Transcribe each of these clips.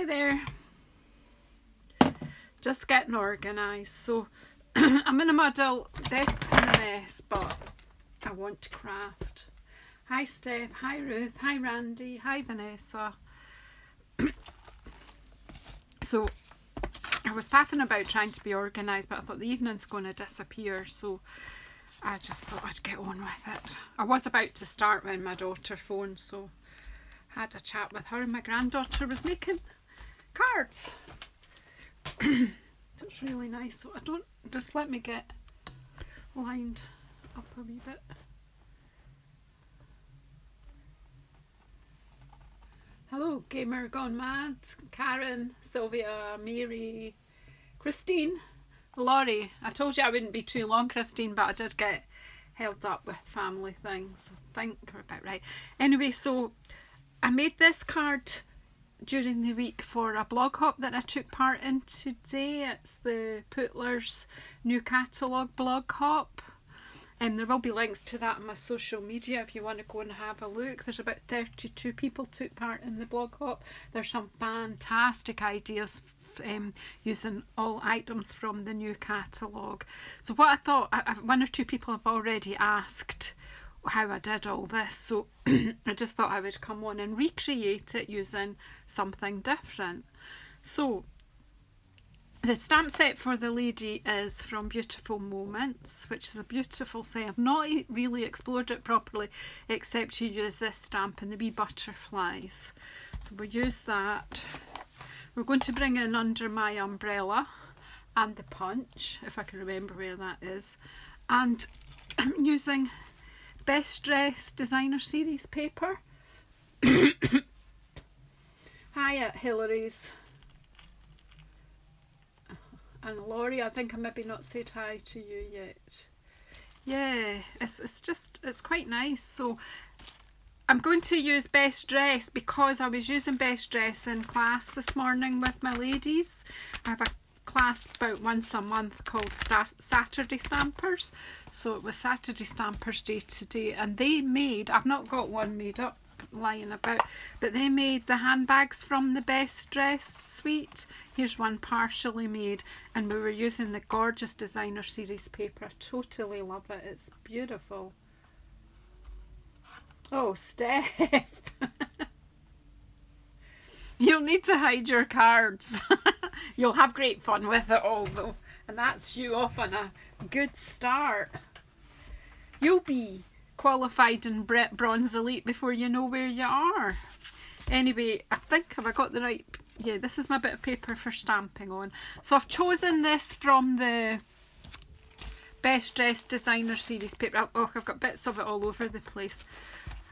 Hi there. Just getting organised. So I'm in a muddle, desk's in a mess, but I want to craft. Hi Steph, hi Ruth, hi Randy, hi Vanessa. So I was faffing about trying to be organised, but I thought the evening's going to disappear, so I just thought I'd get on with it. I was about to start when my daughter phoned, so I had a chat with her, and my granddaughter was making cards. It's really nice. So I don't, just let me get lined up a wee bit. Hello, Gamer Gone Mad, Karen, Sylvia, Mary, Christine, Laurie. I told you I wouldn't be too long, Christine, but I did get held up with family things. I think we're about right. Anyway, so I made this card during the week for a blog hop that I took part in today. It's the Putler's new catalogue blog hop. There will be links to that on my social media if you want to go and have a look. There's about 32 people took part in the blog hop. There's some fantastic ideas using all items from the new catalogue. So what I thought, one or two people have already asked how I did all this, so I just thought I would come on and recreate it using something different. So the stamp set for the lady is from Beautiful Moments, which is a beautiful set. I've not really explored it properly, except to use this stamp and the wee butterflies. So we'll use that. We're going to bring in Under My Umbrella and the Punch, if I can remember where that is. And I'm using Best Dress Designer Series paper. Hi at Hillary's. And Laurie, I think I maybe not said hi to you yet. Yeah, it's quite nice. So I'm going to use Best Dress because I was using Best Dress in class this morning with my ladies. I have a class about once a month called Saturday Stampers. So it was Saturday Stampers Day today, and they made, I've not got one made up lying about, but they made the handbags from the Best Dress suite. Here's one partially made, and we were using the gorgeous Designer Series paper. I totally love it. It's beautiful. Oh, Steph. You'll need to hide your cards. You'll have great fun with it all though, and that's you off on a good start. You'll be qualified in Bronze Elite before you know where you are. Anyway, I think, have I got the right, yeah, this is my bit of paper for stamping on. So I've chosen this from the Best Dress Designer Series paper. Oh, I've got bits of it all over the place.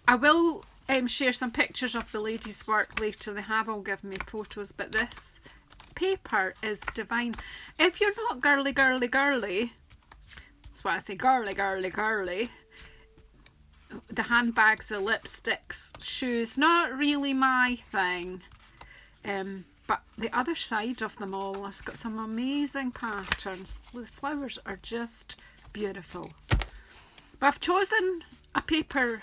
I will share some pictures of the ladies' work later. They have all given me photos, but this paper is divine. If you're not girly, that's why I say girly, the handbags, the lipsticks, shoes, not really my thing. But the other side of them all, it's got some amazing patterns. The flowers are just beautiful. But I've chosen a paper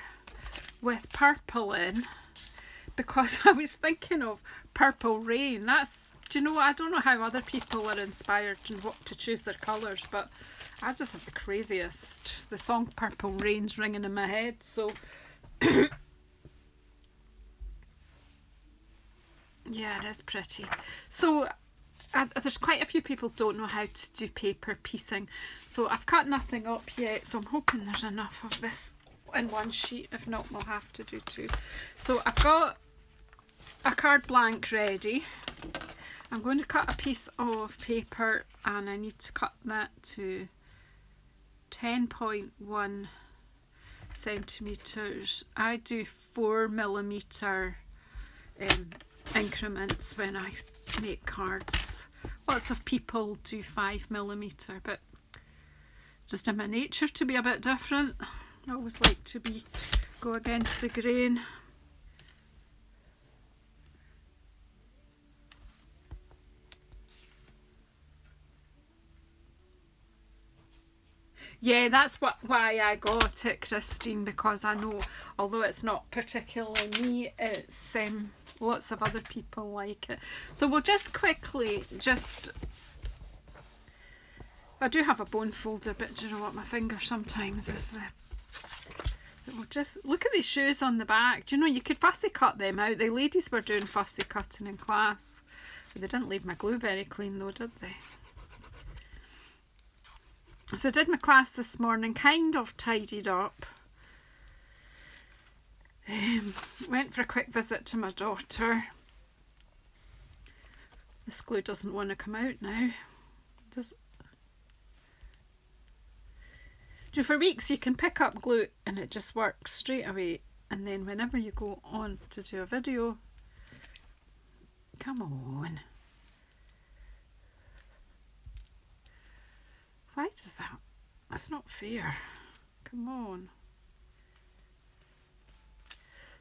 with purple in because I was thinking of Purple Rain. That's, do you know what, I don't know how other people are inspired and what to choose their colours, but I just have the craziest. The song Purple Rain's ringing in my head, so yeah, it is pretty. So there's quite a few people don't know how to do paper piecing, so I've cut nothing up yet, so I'm hoping there's enough of this in one sheet. If not, we'll have to do two. So I've got a card blank ready. I'm going to cut a piece of paper, and I need to cut that to 10.1 centimetres. I do 4mm increments when I make cards. Lots of people do 5mm, but just in my nature to be a bit different. I always like to go against the grain. Yeah, that's why I got it, Christine, because I know, although it's not particularly me, it's lots of other people like it. So we'll just quickly I do have a bone folder, but do you know what, my finger sometimes is we'll just look at these shoes on the back. Do you know, you could fussy cut them out. The ladies were doing fussy cutting in class. They didn't leave my glue very clean though, did they? So I did my class this morning, kind of tidied up. Went for a quick visit to my daughter. This glue doesn't want to come out now. For weeks you can pick up glue and it just works straight away, and then whenever you go on to do a video, come on, why does that, that's not fair, come on.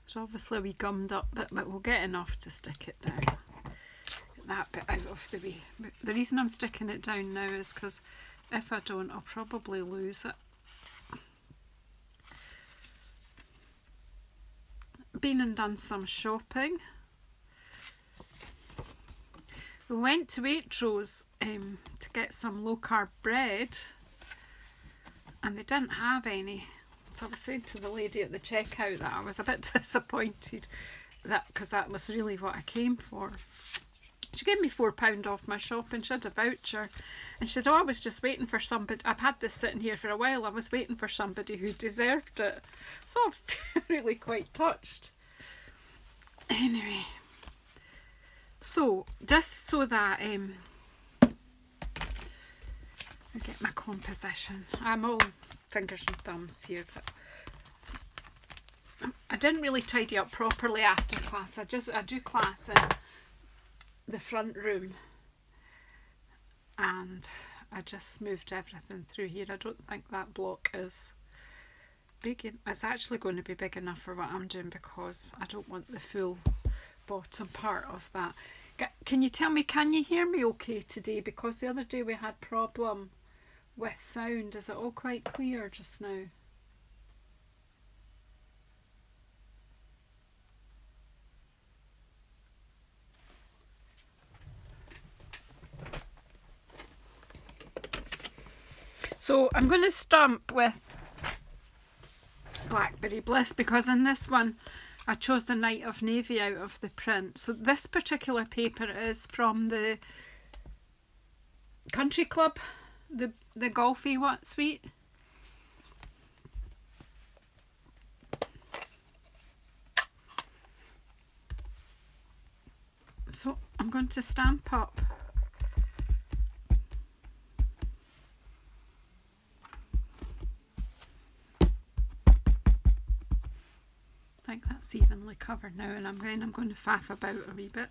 There's obviously a wee gummed up bit, but we'll get enough to stick it down, get that bit out of the way. But the reason I'm sticking it down now is because if I don't, I'll probably lose it. Been and done some shopping. We went to Waitrose to get some low carb bread, and they didn't have any. So I was saying to the lady at the checkout that I was a bit disappointed, because that was really what I came for. She gave me £4 off my shopping. She had a voucher, and she said, "Oh, I was just waiting for somebody. I've had this sitting here for a while. I was waiting for somebody who deserved it." So I'm really quite touched. Anyway, so just so that I get my composition. I'm all fingers and thumbs here, but I didn't really tidy up properly after class. I do class in the front room, and I just moved everything through here. I don't think that block is big. It's actually going to be big enough for what I'm doing, because I don't want the full bottom part of that. Can you tell me, can you hear me okay today? Because the other day we had problem with sound. Is it all quite clear just now? So I'm going to stamp with Blackberry Bliss, because in this one I chose the Night of Navy out of the print. So this particular paper is from the Country Club, the golfy suite. So I'm going to stamp up I think that's evenly covered now, and I'm going to faff about a wee bit.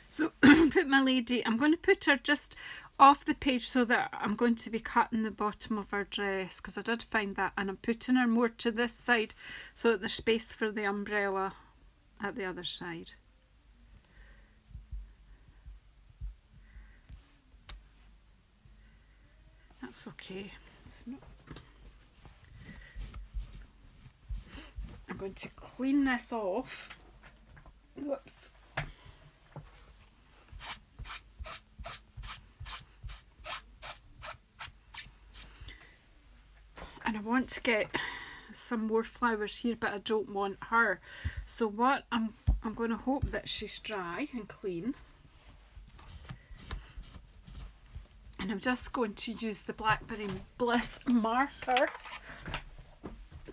So put my lady, I'm going to put her just off the page so that I'm going to be cutting the bottom of her dress, because I did find that, and I'm putting her more to this side so that there's space for the umbrella at the other side. That's okay. It's not... I'm going to clean this off. Whoops. And I want to get some more flowers here, but I don't want her. So what I'm going to hope that she's dry and clean. And I'm just going to use the Blackberry Bliss marker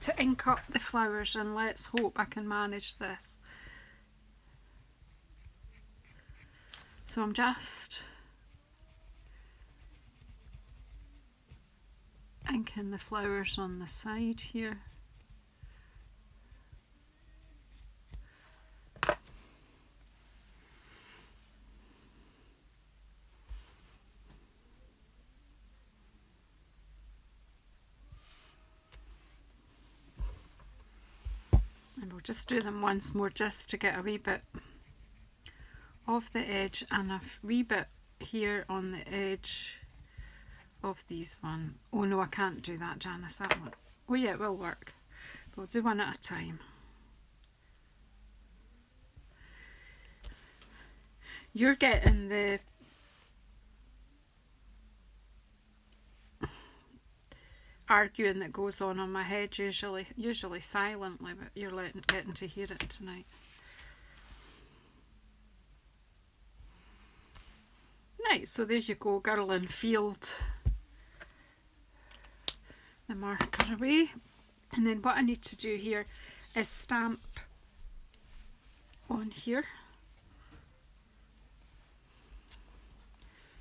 to ink up the flowers, and let's hope I can manage this. So I'm just inking the flowers on the side here. And we'll just do them once more just to get a wee bit of the edge and a wee bit here on the edge of these one. Oh no, I can't do that, Janice, that one. Oh yeah, it will work. We'll do one at a time. You're getting the arguing that goes on my head, usually silently, but you're getting to hear it tonight. Right, so there you go, girl in field. The marker away. And then what I need to do here is stamp on here.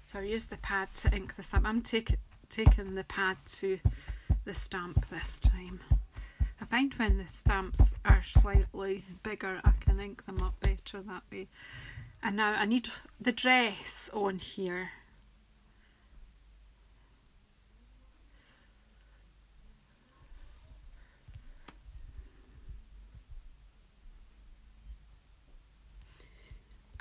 So I use the pad to ink the stamp. I'm taking the pad to the stamp this time. I find when the stamps are slightly bigger, I can ink them up better that way. And now I need the dress on here.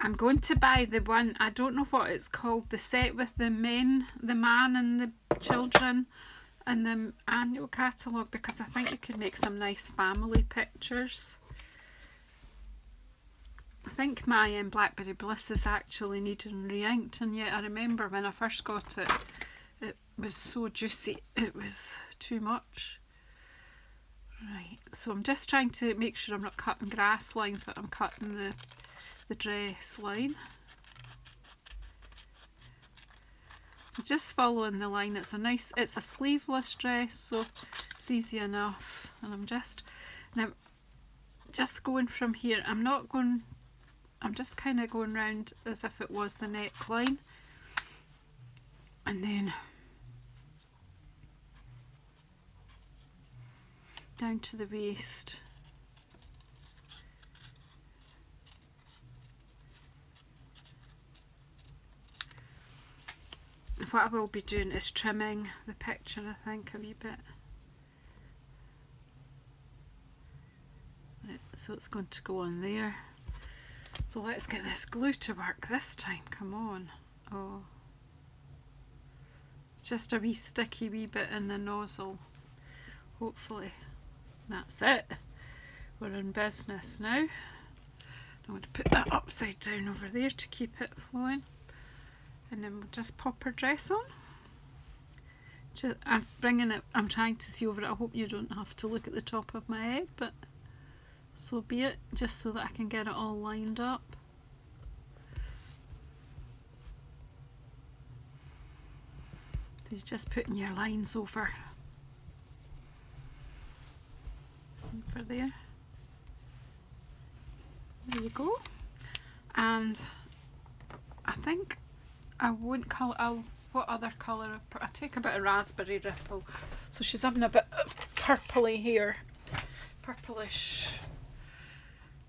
I'm going to buy the one, I don't know what it's called, the set with the man and the children and the annual catalogue, because I think you could make some nice family pictures. I think my Blackberry Bliss is actually needing re-inked, and yet I remember when I first got it, it was so juicy, it was too much. Right, so I'm just trying to make sure I'm not cutting grass lines, but I'm cutting the dress line. I'm just following the line. It's a sleeveless dress, so it's easy enough. And I'm just going from here. I'm just kind of going round as if it was the neckline, and then down to the waist. What I will be doing is trimming the picture, I think, a wee bit. So it's going to go on there. So let's get this glue to work this time, come on. Oh, it's just a wee sticky wee bit in the nozzle. Hopefully that's it. We're in business now. I'm going to put that upside down over there to keep it flowing. And then we'll just pop her dress on. I'm trying to see over it. I hope you don't have to look at the top of my head, but so be it, just so that I can get it all lined up. So you're just putting your lines over there. There you go. And I think I won't colour. What other colour? I take a bit of Raspberry Ripple. So she's having a bit of purpley here, purplish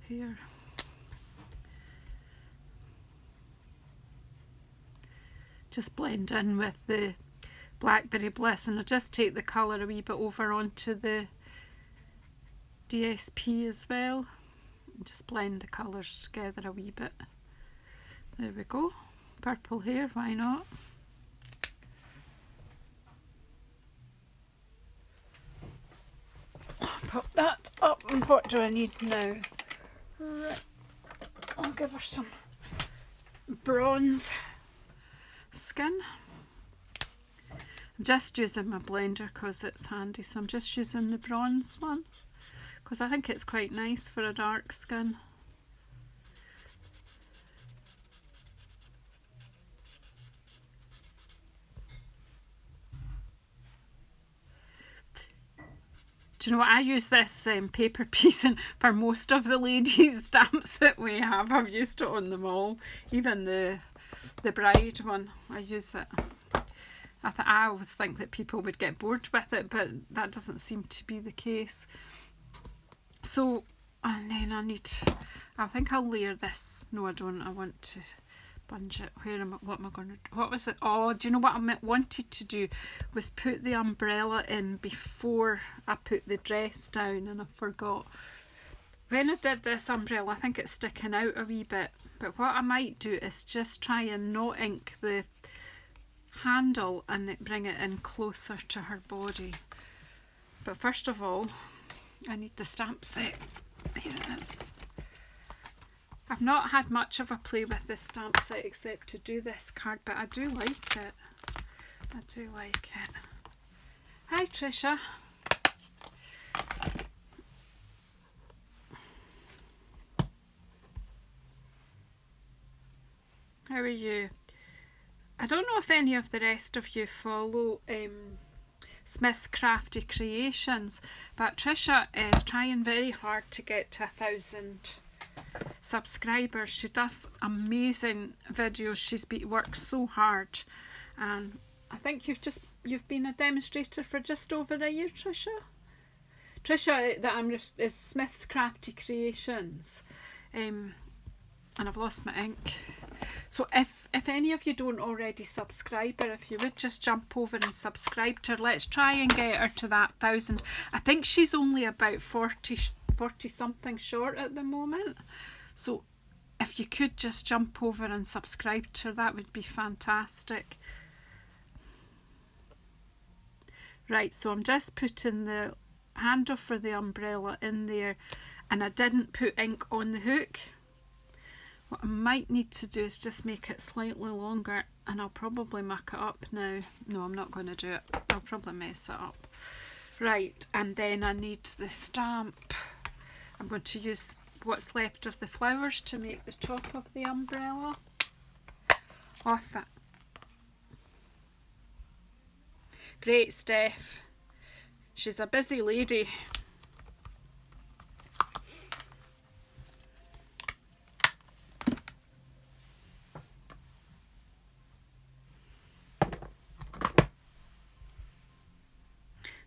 here. Just blend in with the Blackberry Bliss, and I'll just take the colour a wee bit over onto the DSP as well. Just blend the colours together a wee bit. There we go. Purple here, why not? Pop that up, and what do I need now? Right, I'll give her some bronze skin. I'm just using my blender because it's handy, so I'm just using the bronze one because I think it's quite nice for a dark skin. Do you know what? I use this paper piece and for most of the ladies' stamps that we have. I've used it on them all. Even the bride one, I use it. I always think that people would get bored with it, but that doesn't seem to be the case. So, and then I think I'll layer this. No, I don't. I want to bunch it. What am I going to do? What was it? Oh, do you know what I wanted to do was put the umbrella in before I put the dress down, and I forgot. When I did this umbrella, I think it's sticking out a wee bit, but what I might do is just try and not ink the handle and bring it in closer to her body. But first of all, I need the stamp set. Here it is. I've not had much of a play with this stamp set except to do this card, but I do like it. I do like it. Hi Trisha. How are you? I don't know if any of the rest of you follow Smith's Crafty Creations, but Trisha is trying very hard to get to 1,000 subscribers. She does amazing videos. She's worked so hard, and I think you've been a demonstrator for just over a year, Trisha. Trisha is Smith's Crafty Creations, and I've lost my ink. So if any of you don't already subscribe her, if you would just jump over and subscribe to her, let's try and get her to that 1,000. I think she's only about 40 something short at the moment. So if you could just jump over and subscribe to her, that would be fantastic. Right, so I'm just putting the handle for the umbrella in there, and I didn't put ink on the hook. What I might need to do is just make it slightly longer, and I'll probably muck it up now. No, I'm not going to do it. I'll probably mess it up. Right, and then I need the stamp. I'm going to use what's left of the flowers to make the top of the umbrella. Off that. Great, Steph. She's a busy lady.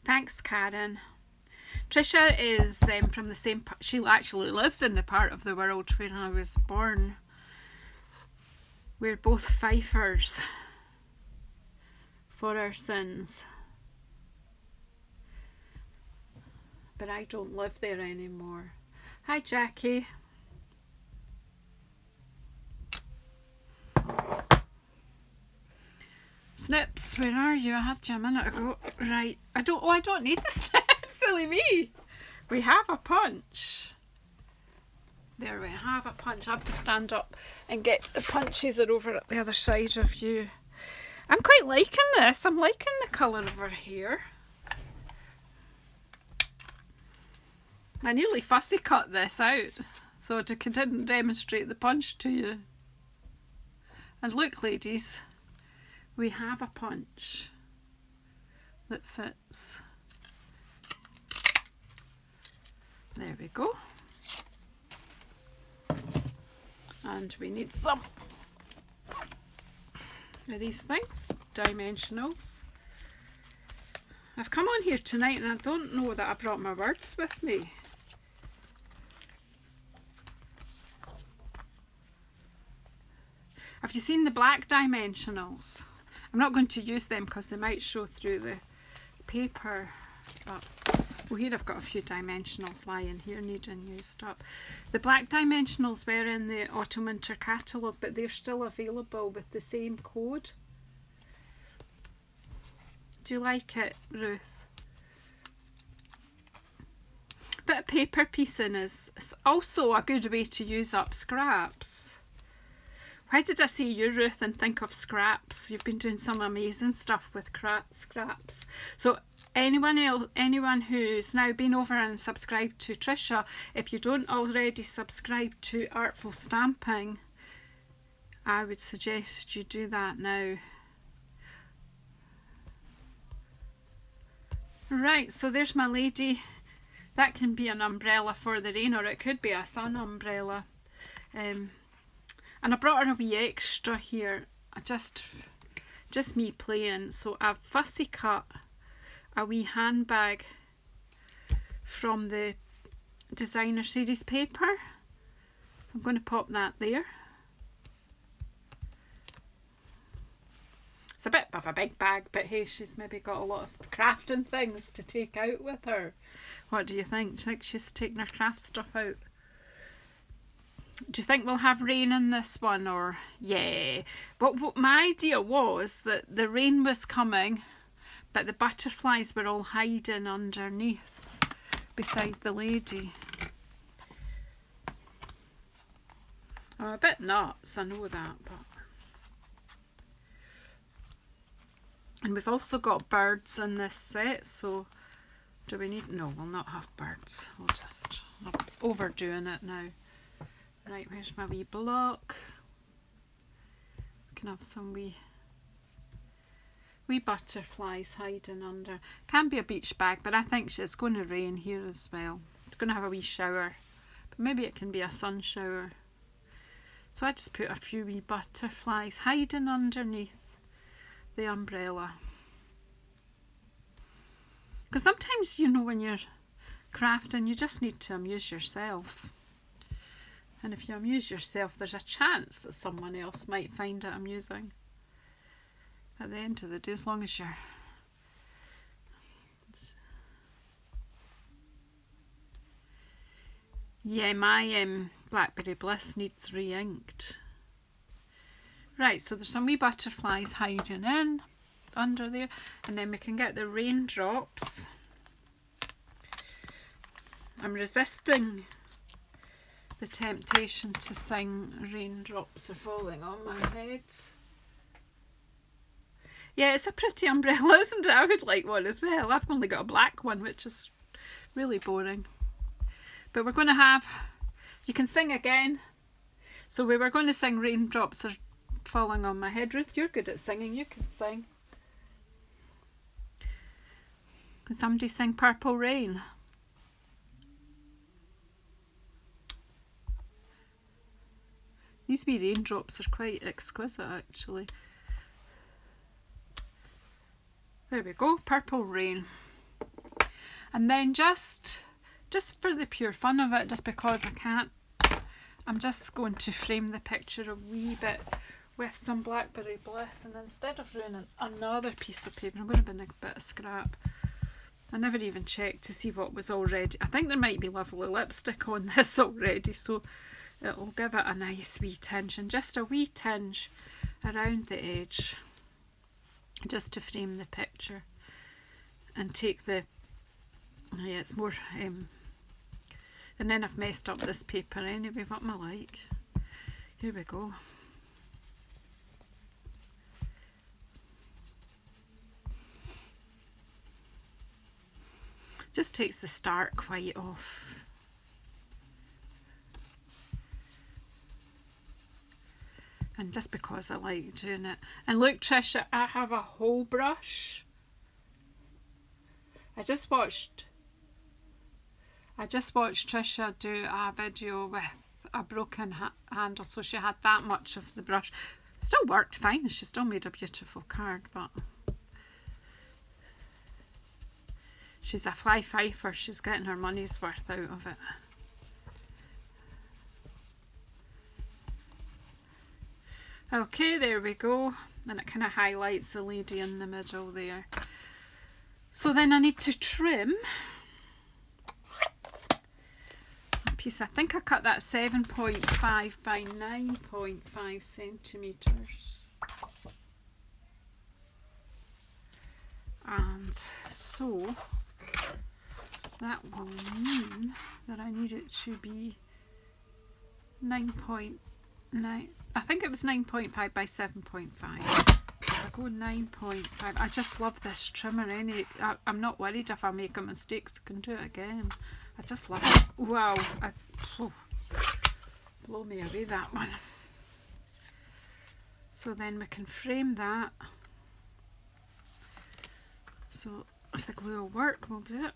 Thanks, Karen. Trisha is from the same part. She actually lives in the part of the world where I was born. We're both Fifers for our sins. But I don't live there anymore. Hi, Jackie. Snips, where are you? I had you a minute ago. Right. I don't need the snips. Silly me. We have a punch. There we have a punch. I have to stand up and get the punches are over at the other side of you. I'm quite liking this. I'm liking the colour of her hair. I nearly fussy cut this out so I didn't demonstrate the punch to you. And look, ladies, we have a punch that fits. There we go. And we need some of these things, dimensionals. I've come on here tonight and I don't know that I brought my words with me. Have you seen the black dimensionals? I'm not going to use them because they might show through the paper. But, well, here I've got a few dimensionals lying here needing used up. The black dimensionals were in the Autumn Winter catalogue, but they're still available with the same code. Do you like it, Ruth? Bit of paper piecing is also a good way to use up scraps. Why did I see you, Ruth, and think of scraps? You've been doing some amazing stuff with scraps. So anyone who's now been over and subscribed to Trisha, if you don't already subscribe to Artful Stamping, I would suggest you do that now. Right, so there's my lady. That can be an umbrella for the rain, or it could be a sun umbrella. And I brought her a wee extra here. Just me playing. So I've fussy cut a wee handbag from the designer series paper. So I'm going to pop that there. It's a bit of a big bag, but hey, she's maybe got a lot of crafting things to take out with her. What do you think? Do you think she's taking her craft stuff out? Do you think we'll have rain in this one? Or yeah, but what my idea was that the rain was coming, but the butterflies were all hiding underneath beside the lady. I'm a bit nuts, I know that, but... And we've also got birds in this set, so do we need... No, we'll not have birds. We'll just... I'm overdoing it now. Right, where's my wee block? We can have some wee butterflies hiding under. Can be a beach bag, but I think it's going to rain here as well. It's going to have a wee shower, but maybe it can be a sun shower. So I just put a few wee butterflies hiding underneath the umbrella. Because sometimes, you know, when you're crafting, you just need to amuse yourself. And if you amuse yourself, there's a chance that someone else might find it amusing. At the end of the day, as long as you're... Yeah, my Blackberry Bliss needs re-inked. Right, so there's some wee butterflies hiding in under there, and then we can get the raindrops. I'm resisting the temptation to sing Raindrops Are Falling on My Head. Yeah, it's a pretty umbrella, isn't it? I would like one as well. I've only got a black one, which is really boring. But we're going to have... You can sing again. So we were going to sing Raindrops Are Falling on My Head. Ruth, you're good at singing. You can sing. Can somebody sing Purple Rain? These wee raindrops are quite exquisite, actually. There we go, Purple Rain. And then just for the pure fun of it, just because I can't, I'm just going to frame the picture a wee bit with some Blackberry Bliss, and instead of ruining another piece of paper, I'm going to bin a bit of scrap. I never even checked to see what was already. I think there might be lovely lipstick on this already, so it'll give it a nice wee tinge, and just a wee tinge around the edge, just to frame the picture and take the... Yeah, it's more... and then I've messed up this paper anyway. What am I like? Here we go. Just takes the stark white off. And just because I like doing it. And look, Trisha, I have a whole brush. I just watched Trisha do a video with a broken handle, so she had that much of the brush. Still worked fine. She still made a beautiful card, but she's a fly fifer. She's getting her money's worth out of it. Okay, there we go. And it kind of highlights the lady in the middle there. So then I need to trim a piece. I think I cut that 7.5 by 9.5 centimetres. And so that will mean that I need it to be 9.9. I think it was 9.5 by 7.5. I'll go 9.5. I just love this trimmer. I'm not worried if I make a mistake, so I can do it again. I just love it. Wow. Blow me away, that one. So then we can frame that. So if the glue will work, we'll do it.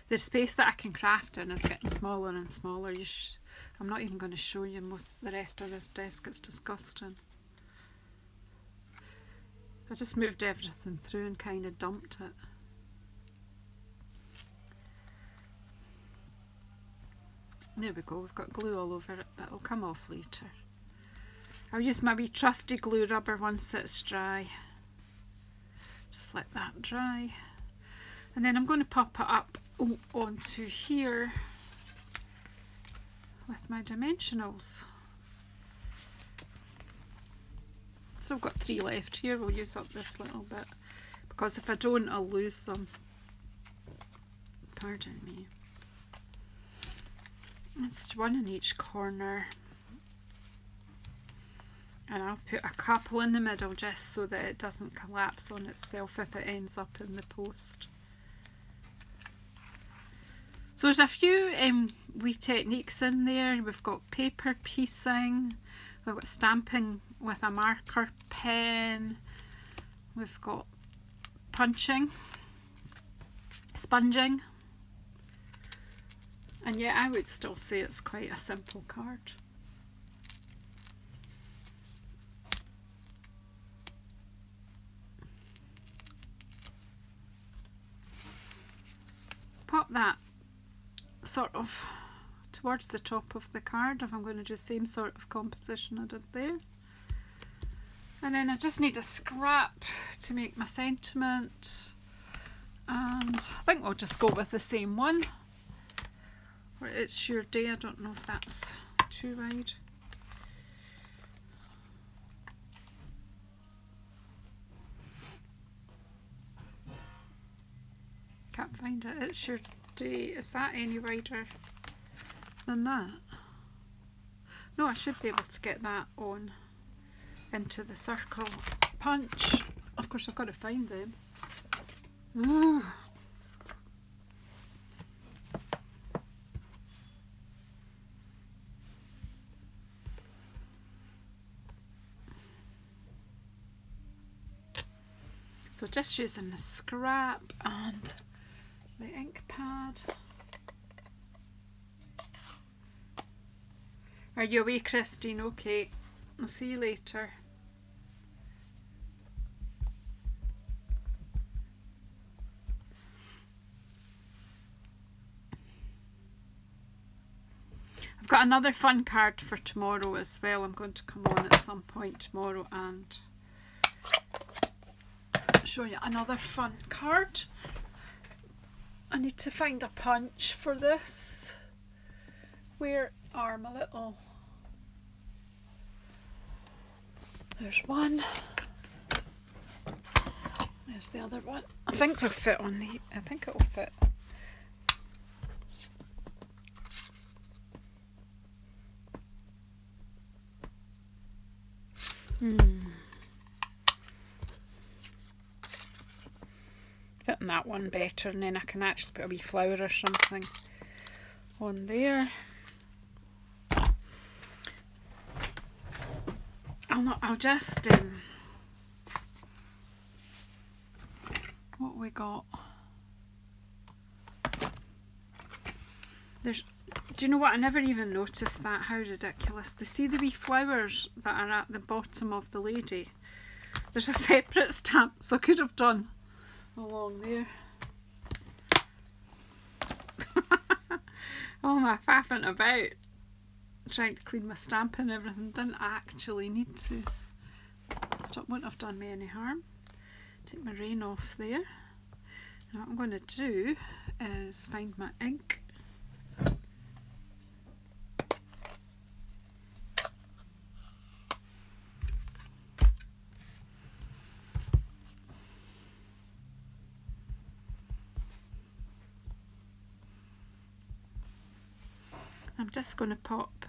The space that I can craft in is getting smaller and smaller. I'm not even going to show you the rest of this desk. It's disgusting. I just moved everything through and kind of dumped it. There we go. We've got glue all over it, but it'll come off later. I'll use my wee trusty glue rubber once it's dry. Just let that dry. And then I'm going to pop it up onto here with my dimensionals. So I've got 3 left here. We'll use up this little bit, because if I don't, I'll lose them. Pardon me. It's one in each corner. And I'll put a couple in the middle just so that it doesn't collapse on itself if it ends up in the post. So there's a few wee techniques in there. We've got paper piecing, we've got stamping with a marker pen, we've got punching, sponging, and yeah, I would still say it's quite a simple card. Pop that sort of towards the top of the card if I'm going to do the same sort of composition I did there. And then I just need a scrap to make my sentiment, and I think we'll just go with the same one. Or It's Your Day. I don't know if that's too wide. Can't find it. It's Your Day. Is that any wider than that? No, I should be able to get that on into the circle punch. Of course, I've got to find them. Ooh. So just using the scrap and the ink pad. Are you away, Christine? Okay, I'll see you later. I've got another fun card for tomorrow as well. I'm going to come on at some point tomorrow and show you another fun card. I need to find a punch for this. Where are my little... There's one. There's the other one. I think they'll fit on the... I think it'll fit. Fitting that one better, and then I can actually put a wee flower or something on there. I'll just what we got? There's... Do you know what? I never even noticed that. How ridiculous. They see the wee flowers that are at the bottom of the lady. There's a separate stamp, so I could have done along there. Oh, my faffing about trying to clean my stamp and everything. Didn't actually need to. Stop, wouldn't have done me any harm. Take my rain off there. Now what I'm going to do is find my ink. I'm just going to pop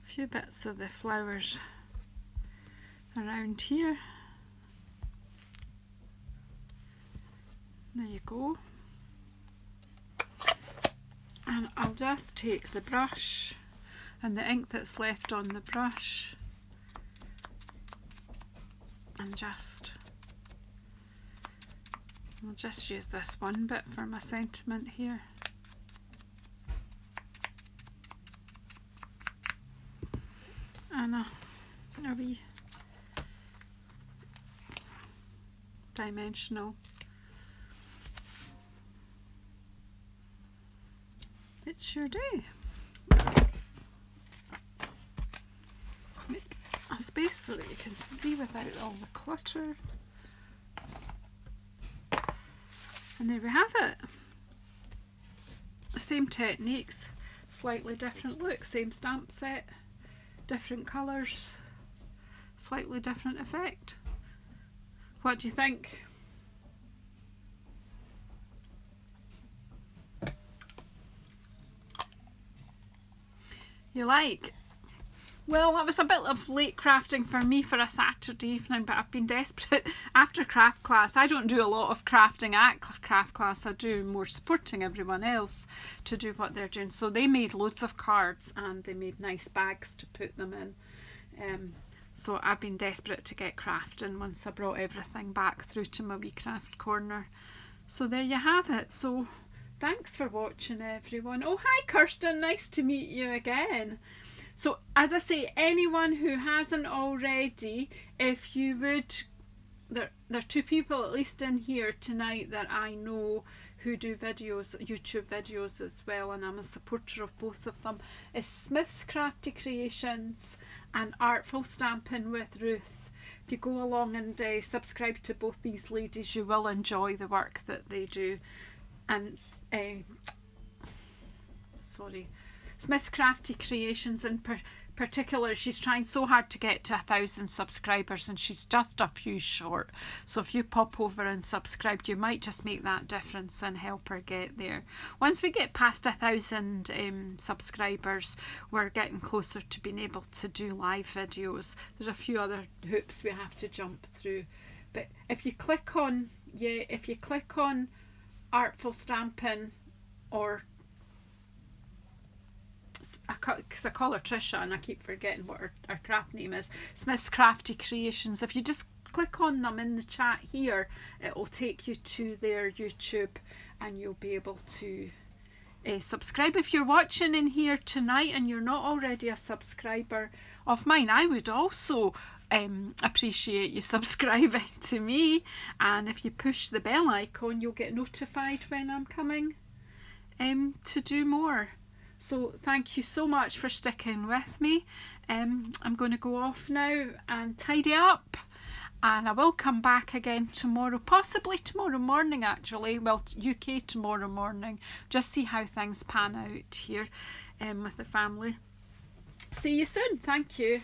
a few bits of the flowers around here. There you go. And I'll just take the brush and the ink that's left on the brush and I'll just use this one bit for my sentiment here. And a wee dimensional. It's Your Day. Make a space so that you can see without all the clutter. And there we have it. Same techniques, slightly different look, same stamp set. Different colours, slightly different effect. What do you think? You like? Well, that was a bit of late crafting for me for a Saturday evening, but I've been desperate after craft class. I don't do a lot of crafting at craft class. I do more supporting everyone else to do what they're doing. So they made loads of cards and they made nice bags to put them in. So I've been desperate to get crafting once I brought everything back through to my wee craft corner. So there you have it. So thanks for watching, everyone. Oh, hi Kirsten, nice to meet you again. So as I say, anyone who hasn't already, if you would, there are 2 people at least in here tonight that I know who do videos, YouTube videos as well, and I'm a supporter of both of them. Is Smith's Crafty Creations and Artful Stamping with Ruth. If you go along and subscribe to both these ladies, you will enjoy the work that they do. And Smith's Crafty Creations in particular, she's trying so hard to get to 1,000 subscribers and she's just a few short. So if you pop over and subscribe, you might just make that difference and help her get there. Once we get past 1,000 subscribers, we're getting closer to being able to do live videos. There's a few other hoops we have to jump through. But if you click on, Artful Stamping, or because I call her Trisha and I keep forgetting what her craft name is, Smith's Crafty Creations. If you just click on them in the chat here, it will take you to their YouTube and you'll be able to subscribe. If you're watching in here tonight and you're not already a subscriber of mine, I would also appreciate you subscribing to me, and if you push the bell icon you'll get notified when I'm coming to do more. So thank you so much for sticking with me. I'm going to go off now and tidy up, and I will come back again tomorrow, possibly tomorrow morning actually, well UK tomorrow morning, just see how things pan out here with the family. See you soon. Thank you.